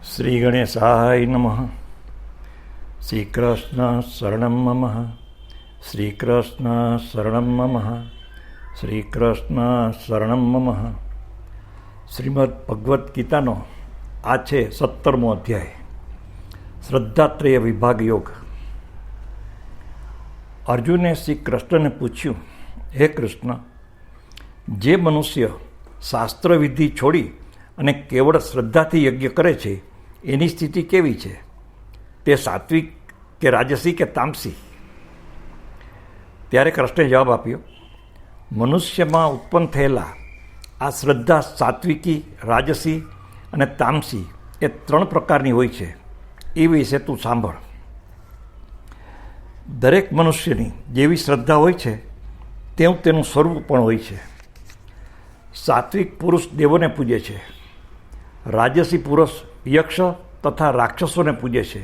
શ્રી ગણેશાય નમઃ. શ્રી કૃષ્ણ શરણમ મમ. શ્રી કૃષ્ણ શરણમ મમ. શ્રી કૃષ્ણ શરણમ મમ. શ્રીમદ ભગવદ્ ગીતાનો આ છે 17મો અધ્યાય, શ્રદ્ધાત્રેય વિભાગ યોગ. અર્જુને શ્રી કૃષ્ણને પૂછ્યું, હે કૃષ્ણ, જે મનુષ્ય શાસ્ત્રવિધિ છોડી અને કેવળ શ્રદ્ધાથી યજ્ઞ કરે છે એની સ્થિતિ કેવી છે? તે સાત્વિક કે રાજસી કે તામસી? ત્યારે કૃષ્ણે જવાબ આપ્યો, મનુષ્યમાં ઉત્પન્ન થયેલા આ શ્રદ્ધા સાત્વિકી, રાજસી અને તામસી એ 3 પ્રકારની હોય છે. એ વિશે તું સાંભળ. દરેક મનુષ્યની જેવી શ્રદ્ધા હોય છે તેવું તેનું સ્વરૂપ પણ હોય છે. સાત્વિક પુરુષ દેવોને પૂજે છે, રાજસી પુરુષ યક્ષ તથા રાક્ષસોને પૂજે છે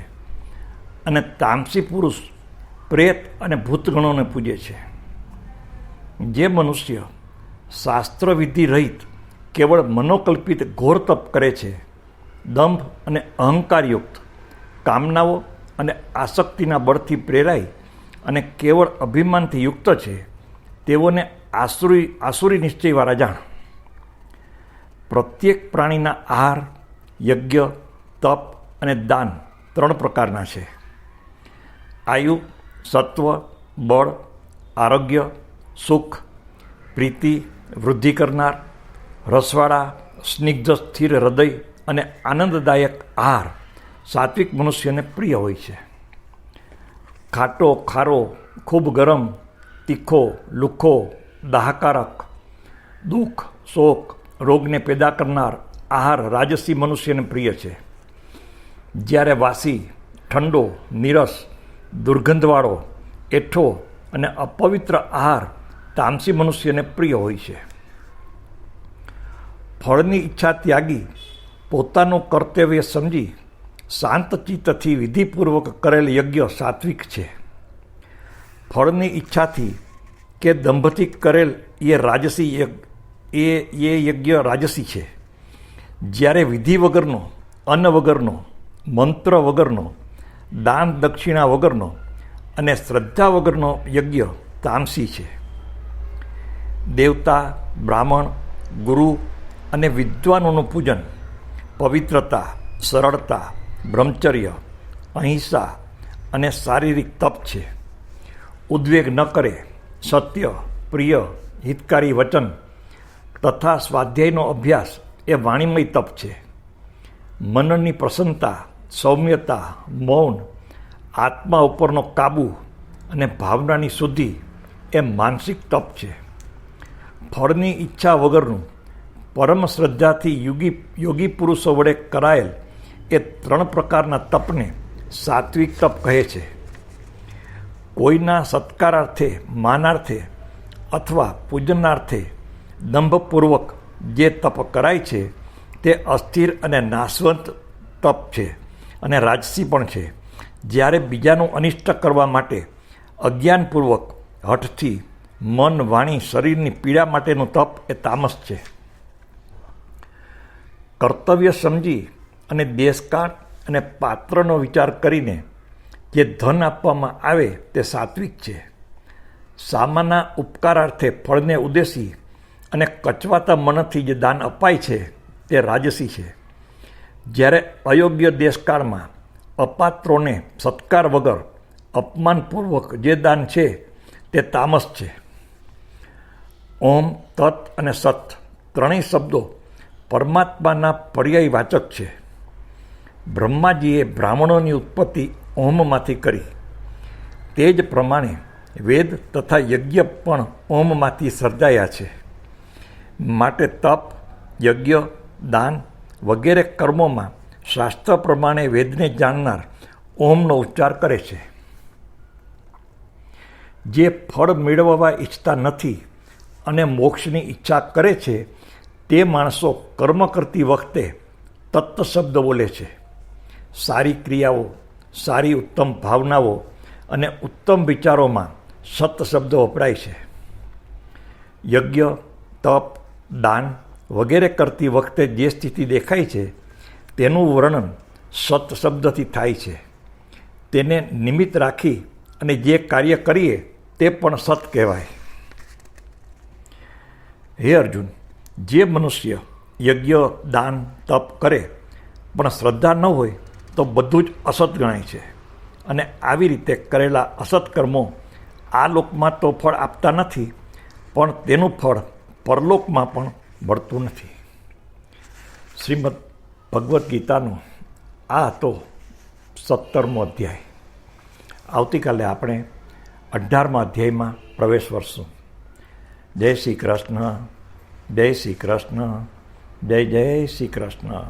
અને તામસી પુરુષ પ્રેત અને ભૂતગણોને પૂજે છે. જે મનુષ્ય શાસ્ત્રવિધિ રહિત કેવળ મનોકલ્પિત ઘોર તપ કરે છે, દંભ અને અહંકારયુક્ત, કામનાઓ અને આસક્તિના બળથી પ્રેરાઈ અને કેવળ અભિમાનથી યુક્ત છે, તેઓને આસુરી નિશ્ચયવાળા જાણ. પ્રત્યેક પ્રાણીના આહાર, યજ્ઞ, તપ અને દાન 3 પ્રકારના છે. આયુ, સત્વ, બળ, આરોગ્ય, સુખ, પ્રીતિ, વૃદ્ધિ કરનાર, રસવાળા, સ્નિગ્ધ સ્થિર હૃદય અને આનંદદાયક આહાર સાત્વિક મનુષ્યને પ્રિય હોય છે. ખાટો, ખારો, ખૂબ ગરમ, તીખો, લુખ્ખો, દાહકારક, દુઃખ, શોક, રોગને પેદા કરનાર આહાર રાજસી મનુષ્યને પ્રિય છે. જ્યારે વાસી, ઠંડો, નીરસ, દુર્ગંધવાળો, એઠો અને અપવિત્ર આહાર તામસી મનુષ્યને પ્રિય હોય છે. ફળની ઈચ્છા ત્યાગી પોતાનું કર્તવ્ય સમજી શાંત ચિત્તથી વિધિપૂર્વક કરેલ યજ્ઞ સાત્વિક છે. ફળની ઈચ્છાથી કે દંભથી કરેલ એ યજ્ઞ રાજસી છે. જ્યારે વિધિ વગરનો, અન્ન વગરનો, મંત્ર વગરનો, દાન દક્ષિણા વગરનો અને શ્રદ્ધા વગરનો યજ્ઞ તામસી છે. દેવતા, બ્રાહ્મણ, ગુરુ અને વિદ્વાનોનું પૂજન પવિત્રતા, સરળતા, બ્રહ્મચર્ય, અહિંસા અને શારીરિક તપ છે. ઉદ્વેગ ન કરે, સત્ય, પ્રિય, હિતકારી વચન તથા સ્વાધ્યાયનો અભ્યાસ એ વાણીમય તપ છે. મનની પ્રસન્નતા, સૌમ્યતા, મૌન, આત્મા ઉપરનો કાબુ અને ભાવનાની શુદ્ધિ એ માનસિક તપ છે. ફળની ઈચ્છા વગરનું પરમ શ્રદ્ધાથી યોગી પુરુષો વડે કરાયેલ એ 3 પ્રકારના તપને સાત્વિક તપ કહે છે. કોઈના સત્કારાર્થે, માનાર્થે અથવા પૂજનાર્થે દંભપૂર્વક જે તપ કરાય છે તે અસ્થિર અને નાશવંત તપ છે અને રાજસી પણ છે. જ્યારે બીજાનું અનિષ્ટ કરવા માટે અજ્ઞાનપૂર્વક હઠથી મન, વાણી, શરીરની પીડા માટેનું તપ એ તામસ છે. કર્તવ્ય સમજી અને દેશકાળ અને પાત્રનો વિચાર કરીને જે ધન આપવામાં આવે તે સાત્વિક છે. સામાના ઉપકારાર્થે ફળને ઉદ્દેશી અને કચવાતા મનથી જે દાન અપાય છે તે રાજસી છે. જ્યારે અયોગ્ય દેશકાળમાં અપાત્રોને સત્કાર વગર અપમાનપૂર્વક જે દાન છે તે તામસ છે. ઓમ, તત અને સત 3 શબ્દો પરમાત્માના પર્યાય વાચક છે. બ્રહ્માજીએ બ્રાહ્મણોની ઉત્પત્તિ ઓમમાંથી કરી. તે જ પ્રમાણે વેદ તથા યજ્ઞ પણ ઓમમાંથી સર્જાયા છે. માટે તપ, યજ્ઞ, દાન વગેરે કર્મોમાં શાસ્ત્ર પ્રમાણે વેદને જાણનાર ઓમનો ઉચ્ચાર કરે છે. જે ફળ મેળવવા ઈચ્છતા નથી અને મોક્ષની ઈચ્છા કરે છે તે માણસો કર્મ કરતી વખતે તત્ત શબ્દ બોલે છે. સારી ક્રિયાઓ, સારી ઉત્તમ ભાવનાઓ અને ઉત્તમ વિચારોમાં સત શબ્દ વપરાય છે. યજ્ઞ, તપ, દાન વગેરે કરતી વખતે જે સ્થિતિ દેખાય છે તેનું વર્ણન સત શબ્દથી થાય છે. તેને નિમિત્ત રાખી અને જે કાર્ય કરીએ તે પણ સત કહેવાય. હે અર્જુન, જે મનુષ્ય યજ્ઞ, દાન, તપ કરે પણ શ્રદ્ધા ન હોય તો બધું જ અસત ગણાય છે. અને આવી રીતે કરેલા અસત કર્મો આ લોકમાં તો ફળ આપતા નથી, પણ તેનું ફળ પરલોકમાં પણ મળતું નથી. શ્રીમદ ભગવદ્ ગીતાનો આ હતો 17મો અધ્યાય. આવતીકાલે આપણે 18મા અધ્યાયમાં પ્રવેશ કરશું. જય શ્રી કૃષ્ણ, જય શ્રી કૃષ્ણ, જય જય શ્રી કૃષ્ણ.